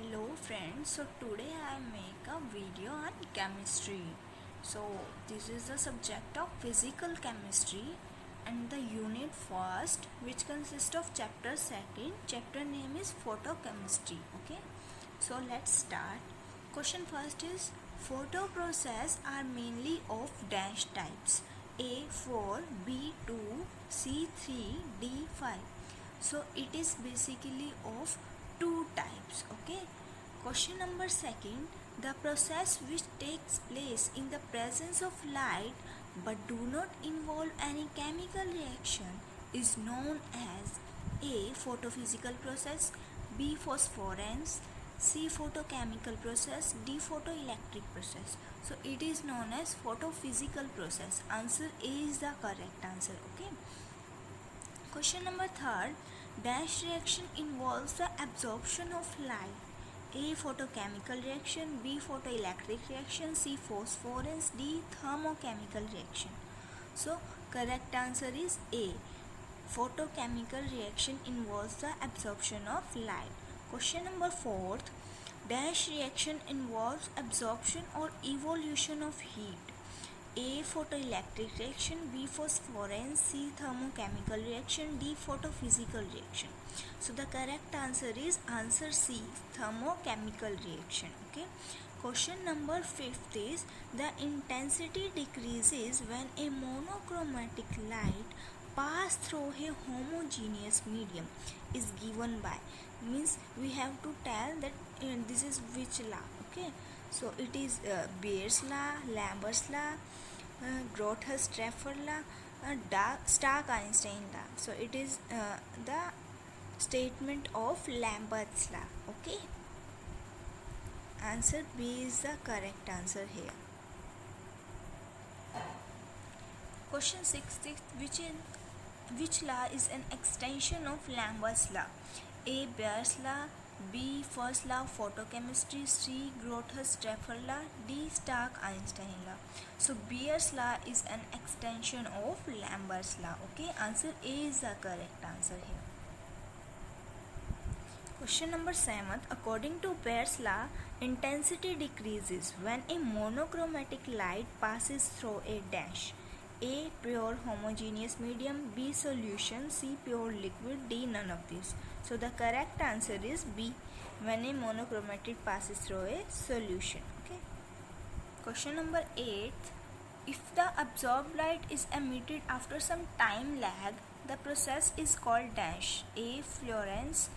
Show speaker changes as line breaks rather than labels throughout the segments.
Hello friends, so today I make a video on chemistry. So this is the subject of physical chemistry and the unit first, which consists of chapter second. Chapter name is photochemistry. Okay, so let's start. Question first is photo process are mainly of dash types A4, B2, C3, D5. So it is basically of two types. Okay, question number second, the process which takes place in the presence of light but do not involve any chemical reaction is known as A. Photophysical process, B. Phosphorescence, C. Photochemical process, D. Photoelectric process. So it is known as photophysical process. Answer A is the correct answer. Okay. Question number third, dash reaction involves the absorption of light. A. Photochemical reaction, B. Photoelectric reaction, C. Phosphorescence, D. Thermochemical reaction. So correct answer is A. Photochemical reaction involves the absorption of light. Question number fourth, dash reaction involves absorption or evolution of heat. A. Photoelectric reaction, B. Phosphorescence, C. Thermochemical reaction, D. Photophysical reaction. So the correct answer is answer C. Thermochemical reaction. Okay. Question number 5 is the intensity decreases when a monochromatic light pass through a homogeneous medium is given by, means we have to tell that this is which law. Okay, so it is Bayer's law, Lambert's law, Grotthuss-Treffer law, Stark-Einstein law. So it is the statement of Lambert's law. Okay, answer B is the correct answer here. Question 6, which law is an extension of Lambert's law? A. Bayer's law, B. First law of photochemistry, C. Grotthuss-Treffer law, D. Stark-Einstein law. So Bayer's law is an extension of Lambert's law. Okay, answer A is the correct answer here. Question number 7, according to Bayer's law, intensity decreases when a monochromatic light passes through a dash. A. Pure homogeneous medium, B. Solution, C. Pure liquid, D. None of these. So the correct answer is B, when a monochromatic passes through a solution. Okay. Question number 8, if the absorbed light is emitted after some time lag, the process is called dash. A. Fluorescence,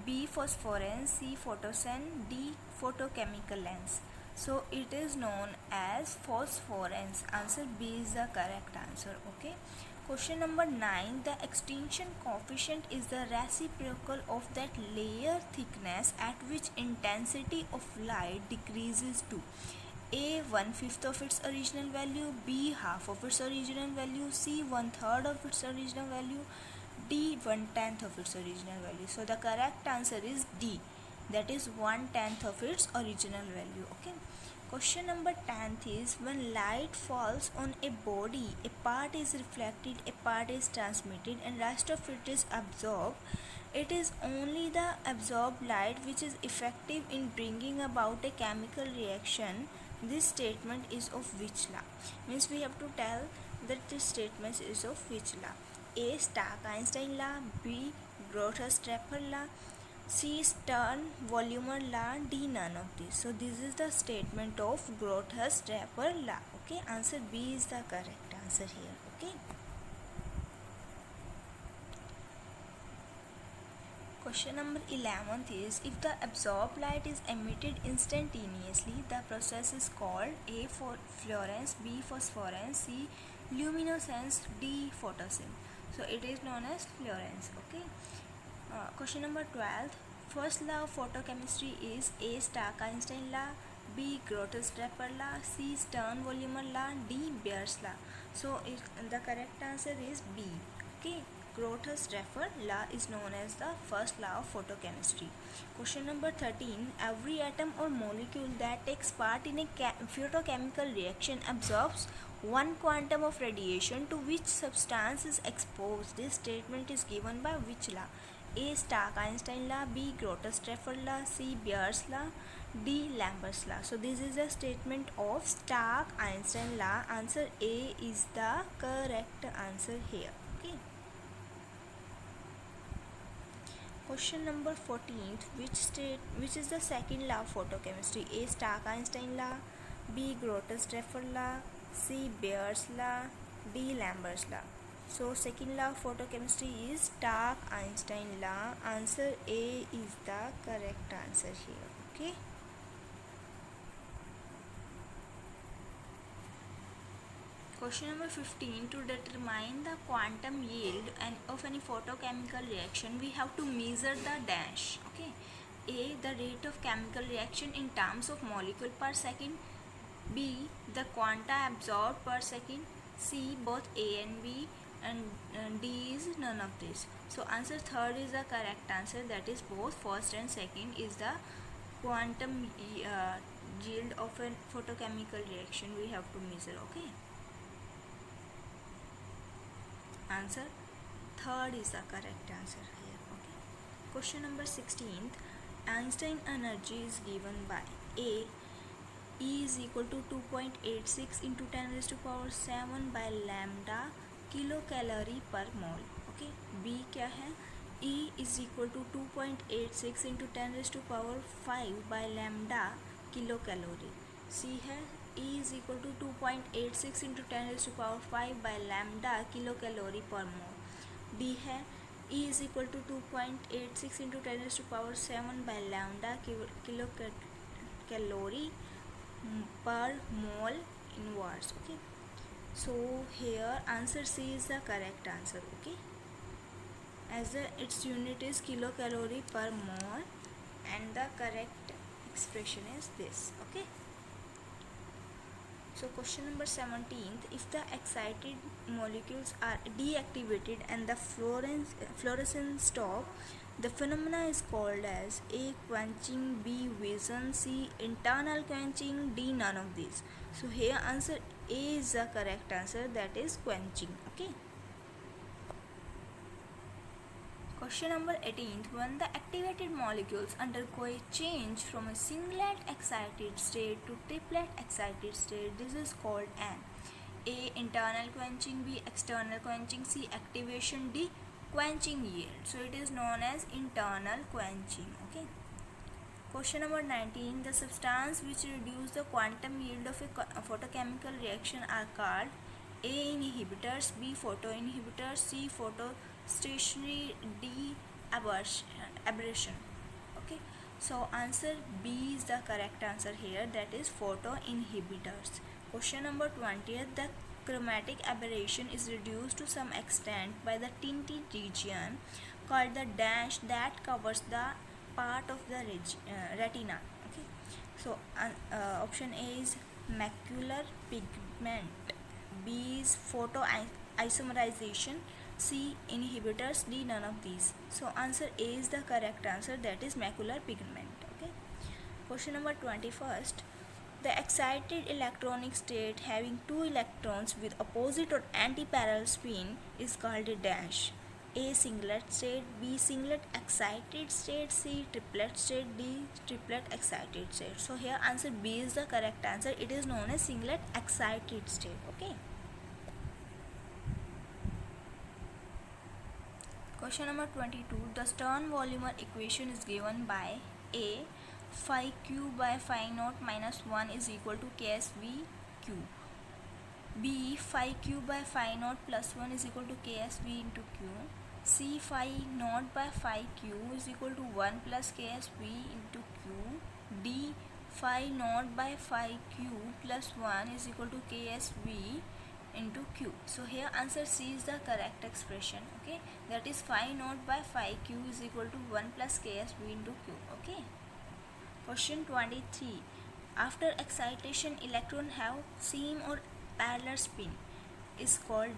B. Phosphorescence, C. Photoscene, D. Photochemical lens. So it is known as phosphorescence. Answer B is the correct answer. Okay. Question number 9, the extinction coefficient is the reciprocal of that layer thickness at which intensity of light decreases to. A. 1/5 of its original value, B. half of its original value, C. 1/3 of its original value, D. 1/10 of its original value. So the correct answer is D, that is 1/10 of its original value. Okay. Question number 10 is when light falls on a body, a part is reflected, a part is transmitted, and rest of it is absorbed. It is only the absorbed light which is effective in bringing about a chemical reaction. This statement is of which law? Means we have to tell that this statement is of which law? A. Stark-Einstein law, B. Grotthuss-Treffer law, C. Stern-Volumer law, D. None of these. So this is the statement of Grotthuss-Treffer law. Okay, answer B is the correct answer here. Okay. Question number 11 is if the absorbed light is emitted instantaneously, the process is called A. Fluorescence, B. Phosphorescence, C. Luminescence, D. Photosynthesis. So it is known as fluorescence. Okay. Question number 12, first law of photochemistry is A. Stark-Einstein law, B. Grotthuss-Treffer law, C. Stern-Volumer law, D. Bayer's law. So the correct answer is B. Okay. Grotthuss-Treffer law is known as the first law of photochemistry. Question number 13, every atom or molecule that takes part in a photochemical reaction absorbs one quantum of radiation to which substance is exposed. This statement is given by which law? A. Stark-Einstein law, B. Groters-Treffer law, C. Beer's law, D. Lambert's law. So this is a statement of Stark-Einstein law. Answer A is the correct answer here. Okay. Question number 14th. Which is the second law of photochemistry? A. Stark-Einstein law, B. Groters-Treffer law, C. Beer's law, D. Lambert's law. So second law of photochemistry is Stark-Einstein law. Answer A is the correct answer here. Okay. Question number 15. To determine the quantum yield of any photochemical reaction, we have to measure the dash. Okay. A. The rate of chemical reaction in terms of molecule per second. B. The quanta absorbed per second. C. Both A and B. And D is none of this. So answer third is the correct answer. That is both first and second is the quantum yield of a photochemical reaction we have to measure. Okay. Answer third is the correct answer here. Okay. Question number 16th. Einstein energy is given by A. E is equal to 2.86 into 10 raised to power 7 by lambda kilocalorie per mole. Okay. B क्या है? E is equal to 2.86 into 10 raised to power 5 by lambda kilocalorie. C है E is equal to 2.86 into 10 raised to power 5 by lambda kilocalorie per mole. D है E is equal to 2.86 into 10 raised to power 7 by lambda kilocalorie per mole inverse. Okay. So here answer C is the correct answer. Okay. As its unit is kilocalorie per mole and the correct expression is this. Okay. So question number 17th. If the excited molecules are deactivated and the fluorescence stop, the phenomena is called as A. quenching, B. fission, C. internal quenching, D. none of these. So here answer A is the correct answer, that is quenching. Okay. Question number 18th. When the activated molecules undergo a change from a singlet excited state to triplet excited state, this is called an A. internal quenching, B. external quenching, C. activation, D. quenching yield. So it is known as internal quenching. Okay. Question number 19. The substance which reduce the quantum yield of a photochemical reaction are called A. inhibitors, B. photoinhibitors, C. photostationary, D. aberration. Okay. So answer B is the correct answer here, that is photoinhibitors. Question number 20th. The chromatic aberration is reduced to some extent by the tinted region called the dash that covers the part of the retina. Okay. So option A is macular pigment, B is photoisomerization, C. inhibitors, D. none of these. So answer A is the correct answer, that is macular pigment. Okay. Question number 21st. The excited electronic state having two electrons with opposite or anti-parallel spin is called a dash. A. singlet state, B. singlet excited state, C. triplet state, D. triplet excited state. So here answer B is the correct answer. It is known as singlet excited state. Okay. Question number 22. The Stern-Volmer equation is given by A. phi q by phi naught minus 1 is equal to ksv q. B. phi q by phi naught plus 1 is equal to ksv into q. C. phi naught by phi q is equal to 1 plus ksv into q. D. phi naught by phi q plus 1 is equal to ksv into q. So here answer C is the correct expression. Okay. That is phi naught by phi q is equal to 1 plus ksv into q. Okay. Question 23. After excitation, electron have seam or parallel spin is called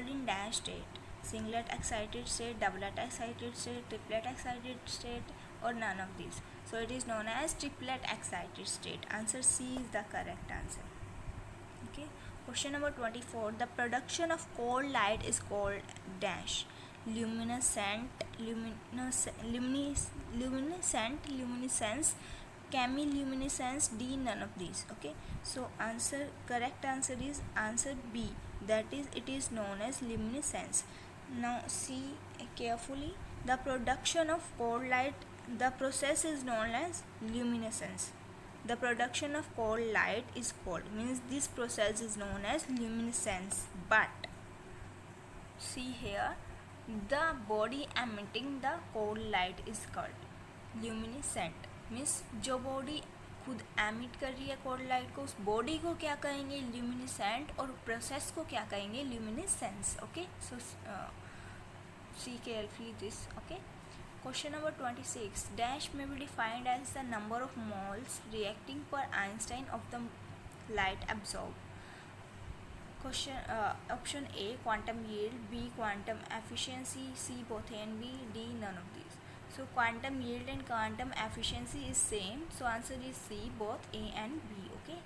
in dash state. Singlet excited state, doublet excited state, triplet excited state, or none of these. So it is known as triplet excited state. Answer C is the correct answer. Okay. Question number 24. The production of cold light is called dash. luminescent, luminescence, chemiluminescence, D, none of these. Okay, so correct answer is answer B, that is it is known as luminescence. Now see carefully, the production of cold light, the process is known as luminescence. The production of cold light is called, means this process is known as luminescence. But see here, the body emitting the cold light is called luminescent, means जो body खुद emit कर रही है cold light को, उस body को क्या कहेंगे, ल्यूमिनेसेंट, और प्रोसेस को क्या कहेंगे, luminescence. Okay, so see carefully this. Okay, question number 26, dash may be defined as the number of moles reacting per Einstein of the light absorbed. Question option A, quantum yield, B, quantum efficiency, C, both A and B, D, none of these. So quantum yield and quantum efficiency is same, so answer is C, both A and B. Okay,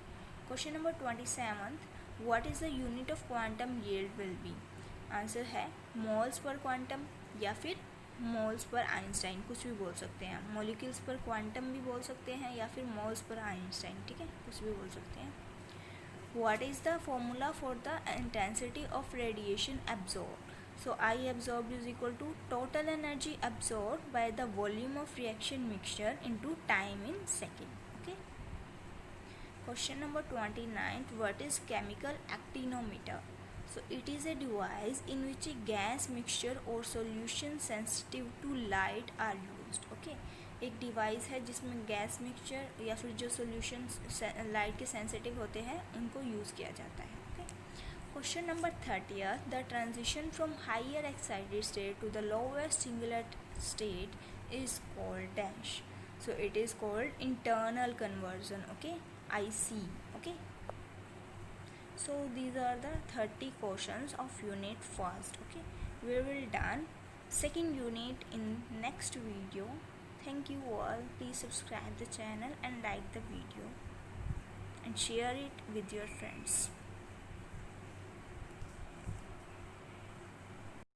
question number 27, what is the unit of quantum yield will be. Answer है moles per quantum या फिर moles per Einstein, कुछ भी बोल सकते हैं. Molecules पर quantum भी बोल सकते हैं या फिर मोल्स पर आइंस्टाइन. ठीक है, कुछ भी बोल सकते हैं. What is the formula for the intensity of radiation absorbed? So I absorbed is equal to total energy absorbed by the volume of reaction mixture into time in second. Okay. Question number 29. What is chemical actinometer? So it is a device in which a gas mixture or solution sensitive to light are used. Okay. एक device है जिसमें gas mixture या फिर जो solution light के sensitive होते हैं उनको यूज़ किया जाता है. Okay, question number 30, the transition from higher excited state to the lowest singular state is called dash. So it is called internal conversion. Okay, IC. Okay, so these are the 30 questions of unit first. Okay, we will done second unit in next video. Thank you all. Please subscribe the channel and like the video and share it with your friends.